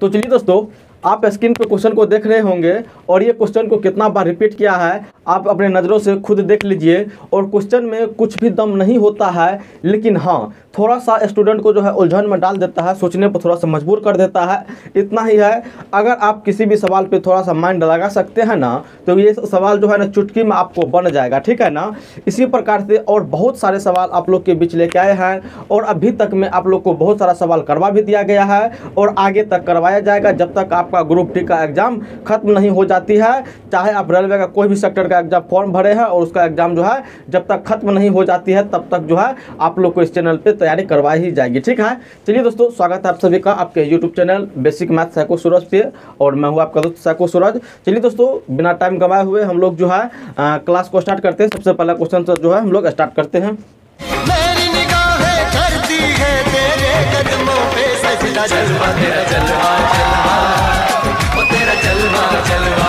तो चलिए दोस्तों, आप स्क्रीन पे क्वेश्चन को देख रहे होंगे और ये क्वेश्चन को कितना बार रिपीट किया है आप अपने नज़रों से खुद देख लीजिए। और क्वेश्चन में कुछ भी दम नहीं होता है, लेकिन हाँ थोड़ा सा स्टूडेंट को जो है उलझन में डाल देता है, सोचने पर थोड़ा सा मजबूर कर देता है, इतना ही है। अगर आप किसी भी सवाल पे थोड़ा सा माइंड लगा सकते हैं ना, तो ये सवाल जो है ना चुटकी में आपको बन जाएगा, ठीक है ना। इसी प्रकार से और बहुत सारे सवाल आप लोग के बीच लेके आए हैं और अभी तक में आप लोग को बहुत सारा सवाल करवा भी दिया गया है और आगे तक करवाया जाएगा जब तक आपका ग्रुप डी का एग्जाम खत्म नहीं हो जाती है। चाहे आप रेलवे का कोई भी सेक्टर का एग्जाम फॉर्म भरे हैं और उसका एग्जाम जो है जब तक खत्म नहीं हो जाती है तब तक जो है आप लोग को इस चैनल पे तैयारी करवाई ही जाएगी, ठीक है। चलिए दोस्तों, स्वागत है आप सभी का आपके YouTube channel basic math psycho Suraj पे और मैं हूँ आपका दोस्त साइको सूरज। चलिए दोस्तों, बिना टाइम गंवाए हुए हम लोग जो है क्लास को स्टार्ट करते हैं। सबसे पहला क्वेश्चन तो जो है हम लोग स्टार्ट करते हैं। मेरी निगाहें करती है तेरे कदमों पे सजदा, जलवा तेरा जलवा जलवा, ओ तेरा जलवा जलवा।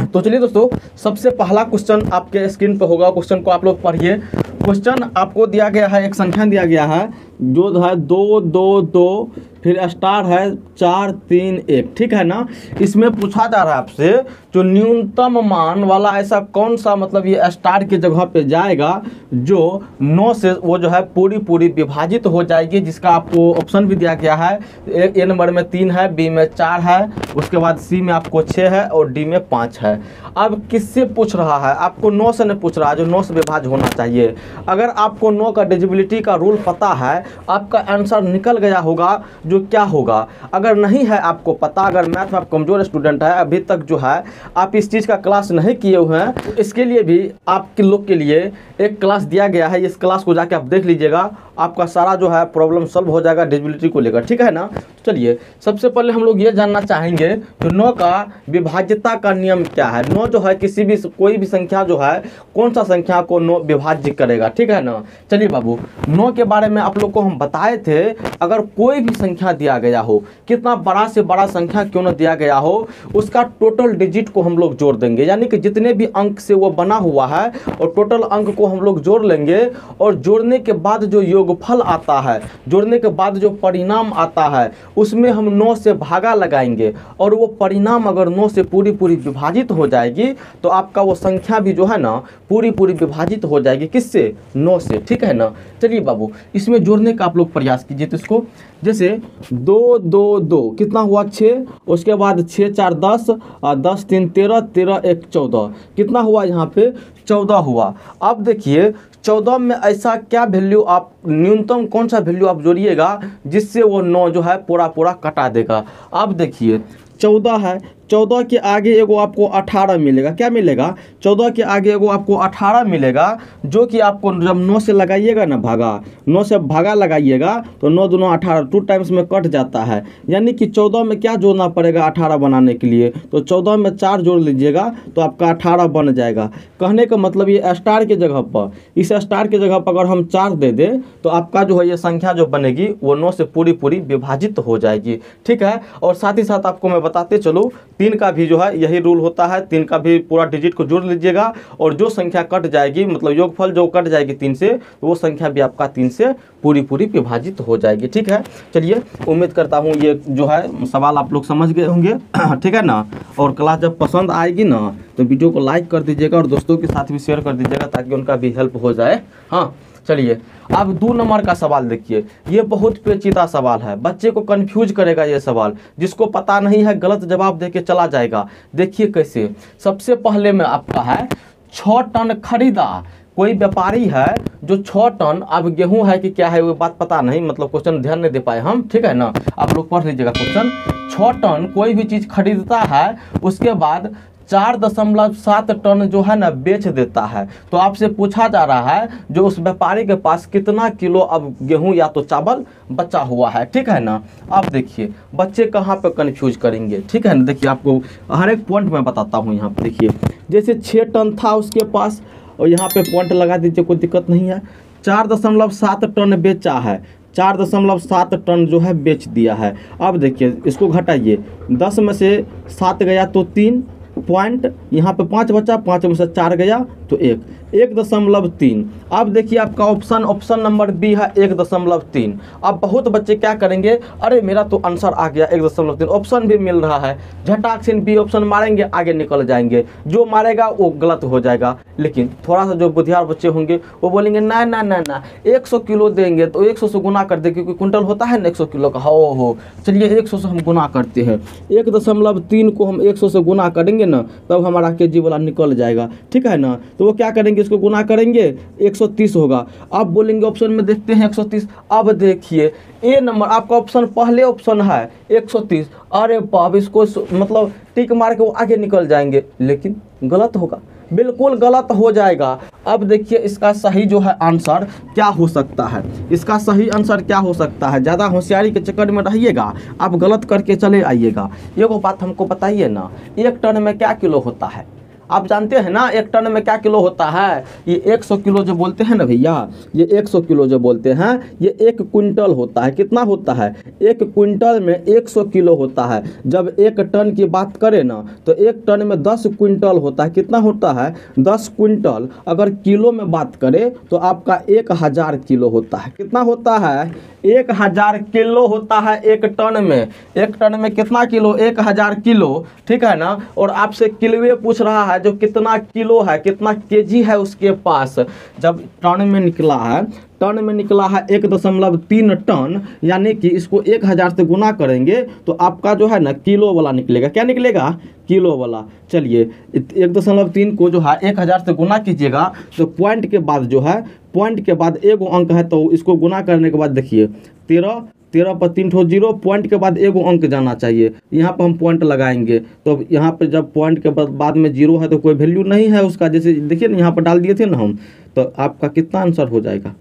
तो चलिए दोस्तों, सबसे पहला क्वेश्चन आपके स्क्रीन पर होगा, क्वेश्चन को आप लोग पढ़िए। क्वेश्चन आपको दिया गया है, एक संख्या दिया गया है जो है 2 2 2 फिर स्टार है 4 3 1, ठीक है ना। इसमें पूछा जा रहा है आपसे जो न्यूनतम मान वाला ऐसा कौन सा मतलब ये स्टार की जगह पे जाएगा जो 9 से वो जो है पूरी विभाजित हो जाएगी, जिसका आपको ऑप्शन भी दिया गया है। ए नंबर में 3 है, बी में 4 है, उसके बाद सी में आपको 6 है और डी में 5 है। अब किससे पूछ रहा है? आपको 9 से नहीं पूछ रहा है जो 9 से विभाज्य होना चाहिए। अगर आपको 9 का डिविजिबिलिटी का रूल पता है, आपका आंसर निकल गया होगा जो क्या होगा। अगर नहीं है आपको पता, अगर मैथ में आप कमज़ोर स्टूडेंट है, अभी तक जो है आप इस चीज़ का क्लास नहीं किए हुए हैं, तो इसके लिए भी आपके लोग के लिए एक क्लास दिया गया है। इस क्लास को जाके आप देख लीजिएगा, आपका सारा जो है प्रॉब्लम सॉल्व हो जाएगा डिविजिबिलिटी को लेकर, ठीक है ना। चलिए, सबसे पहले हम लोग ये जानना चाहेंगे तो 9 का विभाज्यता का नियम क्या है। 9 जो है किसी भी कोई भी संख्या जो है कौन सा संख्या को 9 विभाज्य करेगा, ठीक है ना। चलिए बाबू, 9 के बारे में आप लोग को हम बताए थे, अगर कोई भी संख्या दिया गया हो, कितना बड़ा से बड़ा संख्या क्यों न दिया गया हो, उसका टोटल डिजिट को हम लोग जोड़ देंगे, यानी कि जितने भी अंक से वो बना हुआ है और टोटल अंक को हम लोग जोड़ लेंगे और जोड़ने के बाद जो योगफल आता है, जोड़ने के बाद जो परिणाम आता है, उसमें हम 9 से भागा लगाएंगे और वो परिणाम अगर 9 से पूरी विभाजित हो जाएगी तो आपका वो संख्या भी जो है ना पूरी विभाजित हो जाएगी। किससे? 9 से, ठीक है ना। चलिए बाबू, इसमें जोड़ने का आप लोग प्रयास कीजिए। तो इसको जैसे 2 2 2 कितना हुआ 6, उसके बाद 6 4 10 और 10 3 13, 13 1 14, कितना हुआ यहाँ पे 14 हुआ। अब देखिए 14 में ऐसा क्या वैल्यू आप न्यूनतम कौन सा वैल्यू आप जोड़िएगा जिससे वो 9 जो है पूरा कटा देगा। अब देखिए 14 है, 14 के आगे एगो आपको 18 मिलेगा। क्या मिलेगा? 14 के आगे एगो आपको 18 मिलेगा, जो कि आपको जब 9 से लगाइएगा ना भागा, 9 से भागा लगाइएगा तो 9 दूना 18, 2 टाइम्स में कट जाता है। यानी कि 14 में क्या जोड़ना पड़ेगा 18 बनाने के लिए, तो 14 में 4 जोड़ लीजिएगा तो आपका 18 बन जाएगा। कहने का मतलब ये स्टार के जगह पर, इस स्टार के जगह पर अगर हम 4 दे दें तो आपका जो है ये संख्या जो बनेगी वो 9 से पूरी विभाजित हो जाएगी, ठीक है। और साथ ही साथ आपको मैं बताते चलूँ 3 का भी जो है यही रूल होता है। 3 का भी पूरा डिजिट को जोड़ लीजिएगा और जो संख्या कट जाएगी, मतलब योगफल जो कट जाएगी 3 से, तो वो संख्या भी आपका 3 से पूरी विभाजित हो जाएगी, ठीक है। चलिए, उम्मीद करता हूँ ये जो है सवाल आप लोग समझ गए होंगे, ठीक है ना। और क्लास जब पसंद आएगी ना तो वीडियो को लाइक कर दीजिएगा और दोस्तों के साथ भी शेयर कर दीजिएगा ताकि उनका भी हेल्प हो जाए। हाँ, चलिए अब 2 नंबर का सवाल देखिए। ये बहुत पेचीदा सवाल है, बच्चे को कंफ्यूज करेगा ये सवाल। जिसको पता नहीं है गलत जवाब देके चला जाएगा। देखिए कैसे। सबसे पहले में आपका है 6 टन खरीदा। कोई व्यापारी है जो 6 टन, अब गेहूं है कि क्या है वो बात पता नहीं, मतलब क्वेश्चन ध्यान नहीं दे पाए हम, ठीक है ना। आप लोग पढ़ लीजिएगा क्वेश्चन। 6 टन कोई भी चीज़ खरीदता है, उसके बाद 4.7 टन जो है ना बेच देता है। तो आपसे पूछा जा रहा है जो उस व्यापारी के पास कितना किलो अब गेहूं या तो चावल बचा हुआ है, ठीक है ना। अब देखिए बच्चे कहाँ पे कंफ्यूज करेंगे, ठीक है ना। देखिए आपको हर एक पॉइंट में बताता हूँ। यहाँ पे देखिए जैसे 6 टन था उसके पास और यहाँ पे पॉइंट लगा दीजिए, कोई दिक्कत नहीं है। 4.7 टन बेचा है, 4.7 टन जो है बेच दिया है। अब देखिए इसको घटाइए, 10 में से 7 गया तो 3 पॉइंट, यहाँ पे 5 बचा, 5 में से 4 गया तो 1, 1.3। अब देखिए आपका ऑप्शन नंबर बी है 1.3। अब बहुत बच्चे क्या करेंगे, अरे मेरा तो आंसर आ गया 1.3, ऑप्शन भी मिल रहा है, झटाक से बी ऑप्शन मारेंगे, आगे निकल जाएंगे। जो मारेगा वो गलत हो जाएगा। लेकिन थोड़ा सा जो बुद्धियार बच्चे होंगे वो बोलेंगे ना ना ना ना 100 किलो देंगे तो 100 से गुना कर दे, क्योंकि कुंटल होता है ना 100 किलो का। हो चलिए 100 से हम गुना करते हैं, 1.3 को हम 100 से गुना करेंगे ना, तब हमारा केजी वाला निकल जाएगा, ठीक है ना। तो वो क्या करेंगे, इसको गुना करेंगे 130 होगा। अब बोलेंगे ऑप्शन में देखते हैं 130। अब देखिए ए नंबर आपका ऑप्शन पहले ऑप्शन है 130। अरे बाप, इसको मतलब टिक मार के वो आगे निकल जाएंगे, लेकिन गलत होगा, बिल्कुल गलत हो जाएगा। अब देखिए इसका सही जो है आंसर क्या हो सकता है, इसका सही आंसर क्या हो सकता है। ज़्यादा होशियारी के चक्कर में रहिएगा, आप गलत करके चले आइएगा। ये वो बात हमको बताइए ना, 1 टन में क्या किलो होता है, आप जानते हैं ना 1 टन में क्या किलो होता है। ये 100 किलो जो बोलते हैं ना भैया, ये 100 किलो जो बोलते हैं, ये 1 क्विंटल होता है। कितना होता है, 1 क्विंटल में 100 किलो होता है। जब 1 टन की बात करें ना, तो 1 टन में 10 क्विंटल होता है। कितना होता है, 10 क्विंटल। अगर किलो में बात करें तो आपका 1000 किलो होता है। कितना होता है, 1000 किलो होता है 1 टन में। 1 टन में कितना किलो, 1000 किलो, ठीक है ना। और आपसे किलोए पूछ रहा है, जो कितना किलो है, कितना केजी है उसके पास। जब टन में निकला है, टन में निकला है 1.3 टन, यानी कि इसको 1000 से गुना करेंगे तो आपका जो है ना किलो वाला निकलेगा। क्या निकलेगा, किलो वाला। चलिए 1.3 को जो है 1000 से गुना कीजिएगा, तो पॉइंट के बाद जो है, पॉइंट के बाद एगो अंक है, तो इसको गुना करने के बाद देखिए 13 पर 3 ठो 0, पॉइंट के बाद एगो अंक जाना चाहिए। यहाँ पर हम पॉइंट लगाएंगे, तो यहाँ पे जब पॉइंट के बाद में 0 है तो कोई वैल्यू नहीं है उसका। जैसे देखिए ना यहाँ पर डाल दिए थे ना हम, तो आपका कितना आंसर हो जाएगा,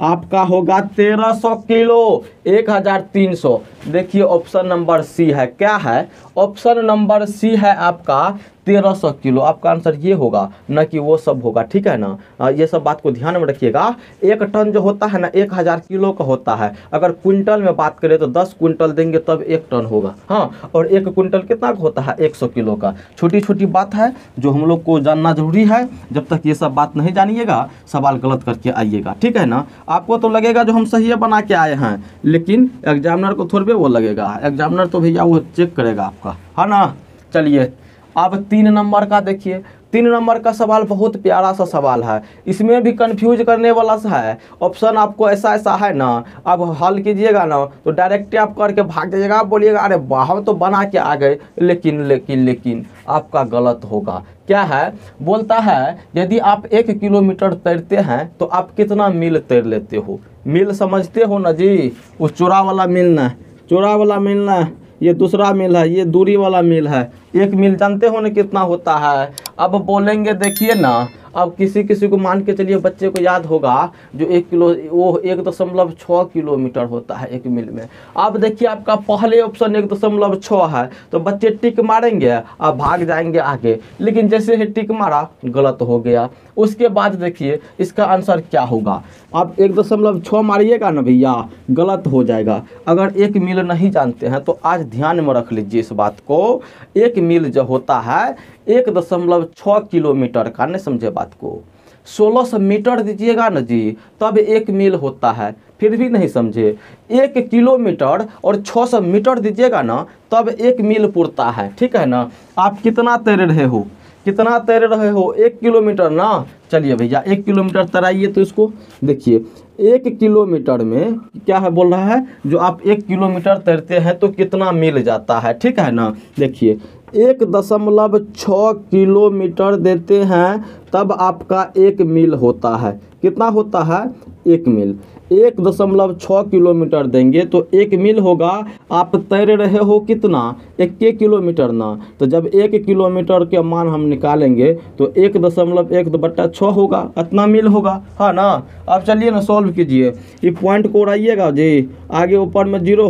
आपका होगा 1300 किलो 1300। देखिए ऑप्शन नंबर सी है, क्या है, ऑप्शन नंबर सी है आपका 1300 किलो। आपका आंसर ये होगा, न कि वो सब होगा, ठीक है ना। ये सब बात को ध्यान में रखिएगा। 1 टन जो होता है ना 1000 किलो का होता है। अगर क्विंटल में बात करें तो 10 क्विंटल देंगे तब 1 टन होगा, हाँ। और 1 क्विंटल कितना का होता है, 100 किलो का। छोटी छोटी बात है जो हम लोग को जानना जरूरी है। जब तक ये सब बात नहीं जानिएगा, सवाल गलत करके आइएगा, ठीक है ना। आपको तो लगेगा जो हम सही बना के आए हैं, लेकिन एग्जामिनर को थोड़े वो लगेगा। एग्जामिनर तो भैया वो चेक करेगा आपका, है ना। चलिए अब 3 नंबर का देखिए। 3 नंबर का सवाल बहुत प्यारा सा सवाल है, इसमें भी कंफ्यूज करने वाला सा है। ऑप्शन आपको ऐसा ऐसा है ना, अब हल कीजिएगा ना तो डायरेक्ट आप करके भाग जाइएगा। आप बोलिएगा अरे वाह हम तो बना के आ गए, लेकिन आपका गलत होगा। क्या है, बोलता है यदि आप 1 किलोमीटर तैरते हैं तो आप कितना मील तैर लेते हो। मील समझते हो ना जी, वो चौड़ा वाला मील ना, चौड़ा वाला मील ना, ये दूसरा मील है, ये दूरी वाला मील है। 1 मील जानते हो ना कितना होता है। अब बोलेंगे देखिए ना, अब किसी को मान के चलिए बच्चे को याद होगा जो 1 किलो, वो 1.6 किलोमीटर होता है 1 मील में। अब देखिए आपका पहले ऑप्शन 1.6 है, तो बच्चे टिक मारेंगे अब भाग जाएंगे आगे। लेकिन जैसे ही टिक मारा गलत हो गया। उसके बाद देखिए इसका आंसर क्या होगा। आप 1.6 मारिएगा ना भैया, गलत हो जाएगा। अगर 1 मील नहीं जानते हैं तो आज ध्यान में रख लीजिए इस बात को। 1 मील जो होता है 1.6 किलोमीटर का, नहीं समझे बात को। 1600 मीटर दीजिएगा ना जी, तब 1 मील होता है। फिर भी नहीं समझे, 1 किलोमीटर और 600 मीटर दीजिएगा ना, तब 1 मील पुरता है, ठीक है ना। आप कितना तैर रहे हो, कितना तैर रहे हो, 1 किलोमीटर ना। चलिए भैया 1 किलोमीटर तैराइए, तो इसको देखिए 1 किलोमीटर में क्या है बोल रहा है, जो आप 1 किलोमीटर तैरते हैं तो कितना मील जाता है, ठीक है ना। देखिए 1.6 किलोमीटर देते हैं तब आपका 1 मील होता है। कितना होता है, 1 मील। 1.6 किलोमीटर देंगे तो 1 मील होगा। आप तैर रहे हो कितना, 1 किलोमीटर ना। तो जब 1 किलोमीटर के मान हम निकालेंगे तो 1.1/6 होगा, इतना मील होगा, हाँ ना। अब चलिए ना सॉल्व कीजिए, ये पॉइंट को उड़ाइएगा जी, आगे ऊपर में 0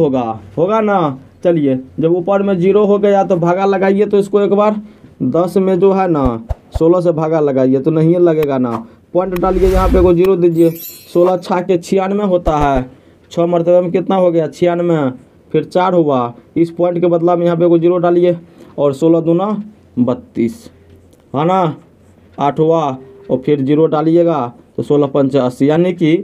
होगा ना। चलिए जब ऊपर में 0 हो गया तो भागा लगाइए, तो इसको एक बार 10 में जो है ना 16 से भागा लगाइए तो नहीं लगेगा ना। पॉइंट डालिए, यहाँ पे को 0 दीजिए। 16 6 के 96 होता है, 6 मरतबे में कितना हो गया 96, फिर 4 हुआ। इस पॉइंट के बदला में यहाँ पे को 0 डालिए, और 16 दूना 32, है ना। 8 हुआ, और फिर 0 डालिएगा तो 16 पंचे 80, यानी कि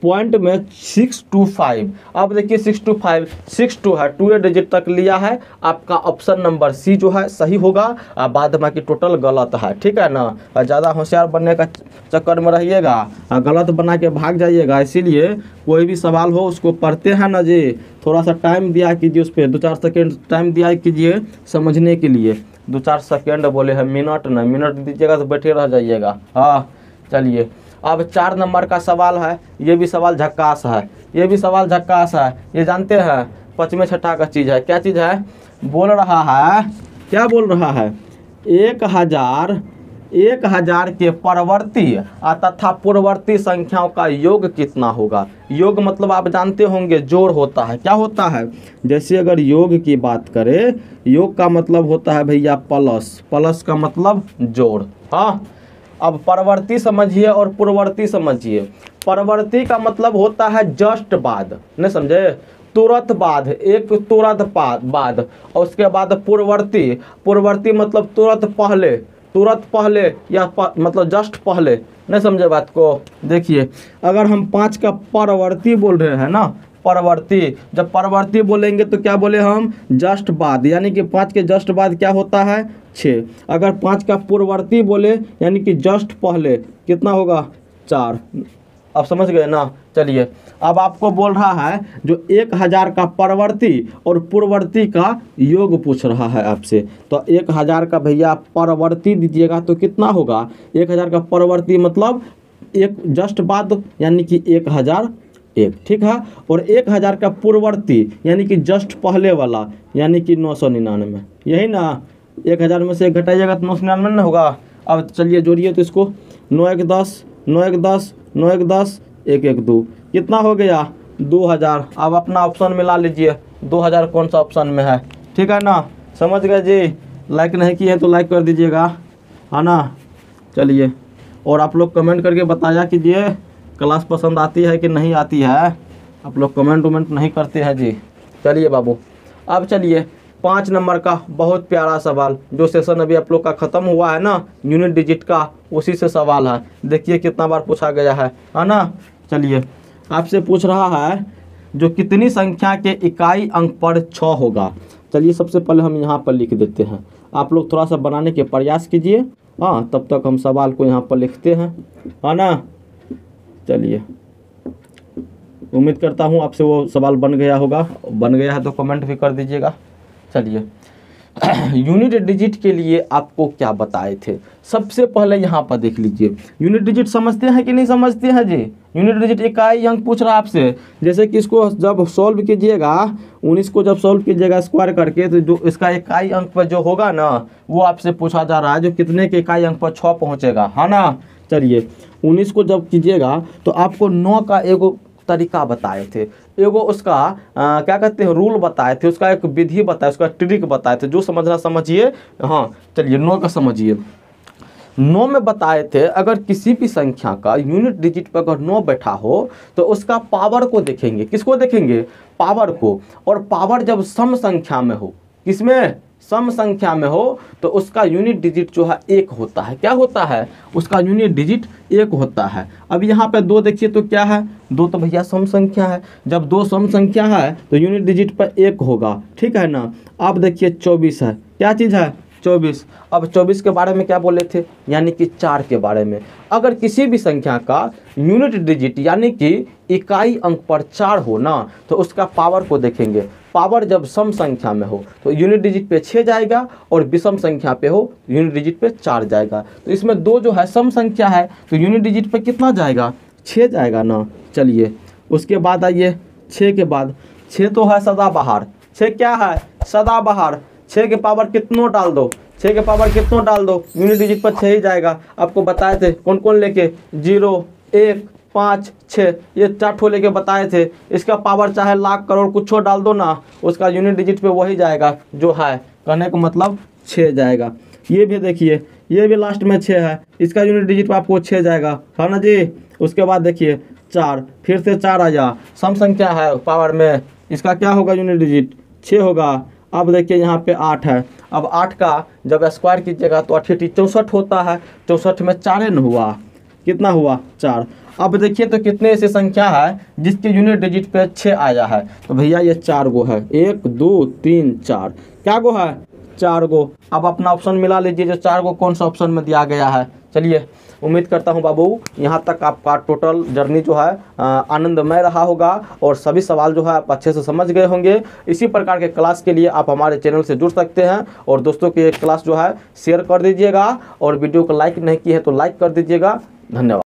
पॉइंट में 625। अब देखिए 625, 62 है, 2 डिजिट तक लिया है। आपका ऑप्शन नंबर सी जो है सही होगा, और बाद बाकी टोटल गलत है, ठीक है ना। ज़्यादा होशियार बनने का चक्कर में रहिएगा, गलत बना के भाग जाइएगा। इसीलिए कोई भी सवाल हो उसको पढ़ते हैं ना जी, थोड़ा सा टाइम दिया कीजिए, उस पर 2-4 सेकेंड टाइम दिया कीजिए समझने के लिए। 2-4 सेकेंड बोले हैं, मिनट नहीं, मिनट दीजिएगा तो बैठे रह जाइएगा। हाँ चलिए, अब 4 नंबर का सवाल है। ये भी सवाल झक्कास है, ये भी सवाल झक्कास है। ये जानते हैं 5वें छठा का चीज़ है। क्या चीज़ है? बोल रहा है, क्या बोल रहा है? 1000 के परवर्ती तथा पूर्ववर्ती संख्याओं का योग कितना होगा? योग मतलब आप जानते होंगे जोड़ होता है। क्या होता है? जैसे अगर योग की बात करें, योग का मतलब होता है भैया प्लस, प्लस का मतलब जोड़। हाँ, अब परवर्ती समझिए और पूर्ववर्ती समझिए। परवर्ती का मतलब होता है जस्ट बाद, नहीं समझे? तुरंत बाद, एक तुरंत बाद, और उसके बाद पूर्ववर्ती, पूर्ववर्ती मतलब तुरंत पहले या मतलब जस्ट पहले, नहीं समझे बात को? देखिए, अगर हम 5 का परवर्ती बोल रहे हैं ना, परवर्ती, जब परवर्ती बोलेंगे तो क्या बोले हम? जस्ट बाद, यानी कि 5 के जस्ट बाद क्या होता है? 6। अगर 5 का पूर्ववर्ती बोले यानी कि जस्ट पहले, कितना होगा? 4। अब समझ गए ना? चलिए, अब आपको बोल रहा है जो 1000 का परवर्ती और पूर्ववर्ती का योग पूछ रहा है आपसे, तो 1000 का भैया परवर्ती दीजिएगा तो कितना होगा? 1000 का परवर्ती मतलब एक जस्ट बाद, यानी कि 1001, ठीक है। और 1000 का पूर्ववर्ती यानी कि जस्ट पहले वाला, यानी कि 999, यही ना। 1000 में से 1 घटाइएगा तो 999 ना होगा। अब चलिए जोड़िए तो इसको, 9 1 10, 9 1 10, 9 1 10, 1 1 2, कितना हो गया? 2000। अब अपना ऑप्शन मिला लीजिए, 2000 कौन सा ऑप्शन में है, ठीक है ना? समझ गए जी? लाइक नहीं किए हैं तो लाइक कर दीजिएगा, है ना। चलिए, और आप लोग कमेंट करके बताया कीजिए क्लास पसंद आती है कि नहीं आती है। आप लोग कमेंट वमेंट नहीं करते हैं जी। चलिए बाबू, अब चलिए 5 नंबर का बहुत प्यारा सवाल, जो सेशन अभी आप लोग का ख़त्म हुआ है ना, यूनिट डिजिट का, उसी से सवाल है। देखिए कितना बार पूछा गया है ना। चलिए, आपसे पूछ रहा है जो कितनी संख्या के इकाई अंक पर 6 होगा। चलिए, सबसे पहले हम यहाँ पर लिख देते हैं, आप लोग थोड़ा सा बनाने के प्रयास कीजिए। हाँ, तब तक हम सवाल को यहाँ पर लिखते हैं, है ना। चलिए, उम्मीद करता हूँ आपसे वो सवाल बन गया होगा, बन गया है तो कमेंट भी कर दीजिएगा। चलिए, यूनिट डिजिट के लिए आपको क्या बताए थे? सबसे पहले यहाँ पर देख लीजिए, यूनिट डिजिट समझते हैं कि नहीं समझते हैं जी? यूनिट डिजिट इकाई अंक पूछ रहा है आपसे। जैसे कि इसको जब सॉल्व कीजिएगा, 19 को जब सॉल्व कीजिएगा स्क्वायर करके, तो जो इसका इकाई अंक पर जो होगा ना, वो आपसे पूछा जा रहा है, जो कितने के इकाई अंक पर 6 पहुँचेगा, है ना। चलिए, 19 को जब कीजिएगा तो आपको 9 का एगो तरीका बताए थे, एगो उसका क्या कहते हैं, रूल बताए थे, उसका एक विधि बताए, उसका ट्रिक बताए थे। जो समझना समझिए। हाँ चलिए, 9 का समझिए। 9 में बताए थे, अगर किसी भी संख्या का यूनिट डिजिट पर अगर 9 बैठा हो तो उसका पावर को देखेंगे। किसको देखेंगे? पावर को। और पावर जब सम संख्या में हो, किसमें? सम संख्या में हो, तो उसका यूनिट डिजिट जो है 1 होता है। क्या होता है? उसका यूनिट डिजिट 1 होता है। अब यहाँ पे 2 देखिए तो क्या है? 2 तो भैया सम संख्या है। जब 2 सम संख्या है तो यूनिट डिजिट पर 1 होगा, ठीक है ना। अब देखिए 24 है, क्या चीज़ है? 24। अब 24 के बारे में क्या बोले थे? यानी कि 4 के बारे में। अगर किसी भी संख्या का यूनिट डिजिट यानी कि इकाई अंक पर 4 हो ना, तो उसका पावर को देखेंगे। पावर जब सम संख्या में हो तो यूनिट डिजिट पे 6 जाएगा, और विषम संख्या पे हो यूनिट डिजिट पे 4 जाएगा। तो इसमें 2 जो है सम संख्या है, तो यूनिट डिजिट पे कितना जाएगा? 6 जाएगा ना। चलिए, उसके बाद आइए 6 के बाद, 6 तो है सदाबहार। 6 क्या है? सदाबहार। 6 के पावर कितनों डाल दो, 6 के पावर कितनों डाल दो, यूनिट डिजिट पर 6 ही जाएगा। आपको बताए थे कौन कौन लेके, 0 1 5 6, ये 4 ठो लेके बताए थे। इसका पावर चाहे लाख करोड़ कुछ डाल दो ना, उसका यूनिट डिजिट पे वही जाएगा जो है, कहने का मतलब 6 जाएगा। ये भी देखिए, ये भी लास्ट में 6 है, इसका यूनिट डिजिट पे आपको 6 जाएगा, है ना जी। उसके बाद देखिए 4, फिर से 4 आया, सम संख्या है पावर में, इसका क्या होगा? यूनिट डिजिट 6 होगा। अब देखिए यहाँ पे 8 है। अब 8 का जब स्क्वायर कीजिएगा तो 8 64 होता है। 64 में 4 न हुआ, कितना हुआ 4। अब देखिए तो कितने ऐसी संख्या है जिसके यूनिट डिजिट पे 6 आया है। तो भैया ये 4 गो है, 1 2 3 4, क्या गो है 4 गो। अब अपना ऑप्शन मिला लीजिए जो 4 गो कौन सा ऑप्शन में दिया गया है। चलिए उम्मीद करता हूं बाबू यहाँ तक आपका टोटल जर्नी जो है आनंदमय रहा होगा और सभी सवाल जो है आप अच्छे से समझ गए होंगे। इसी प्रकार के क्लास के लिए आप हमारे चैनल से जुड़ सकते हैं और दोस्तों की क्लास जो है शेयर कर दीजिएगा और वीडियो को लाइक नहीं किए हैं तो लाइक कर दीजिएगा। धन्यवाद।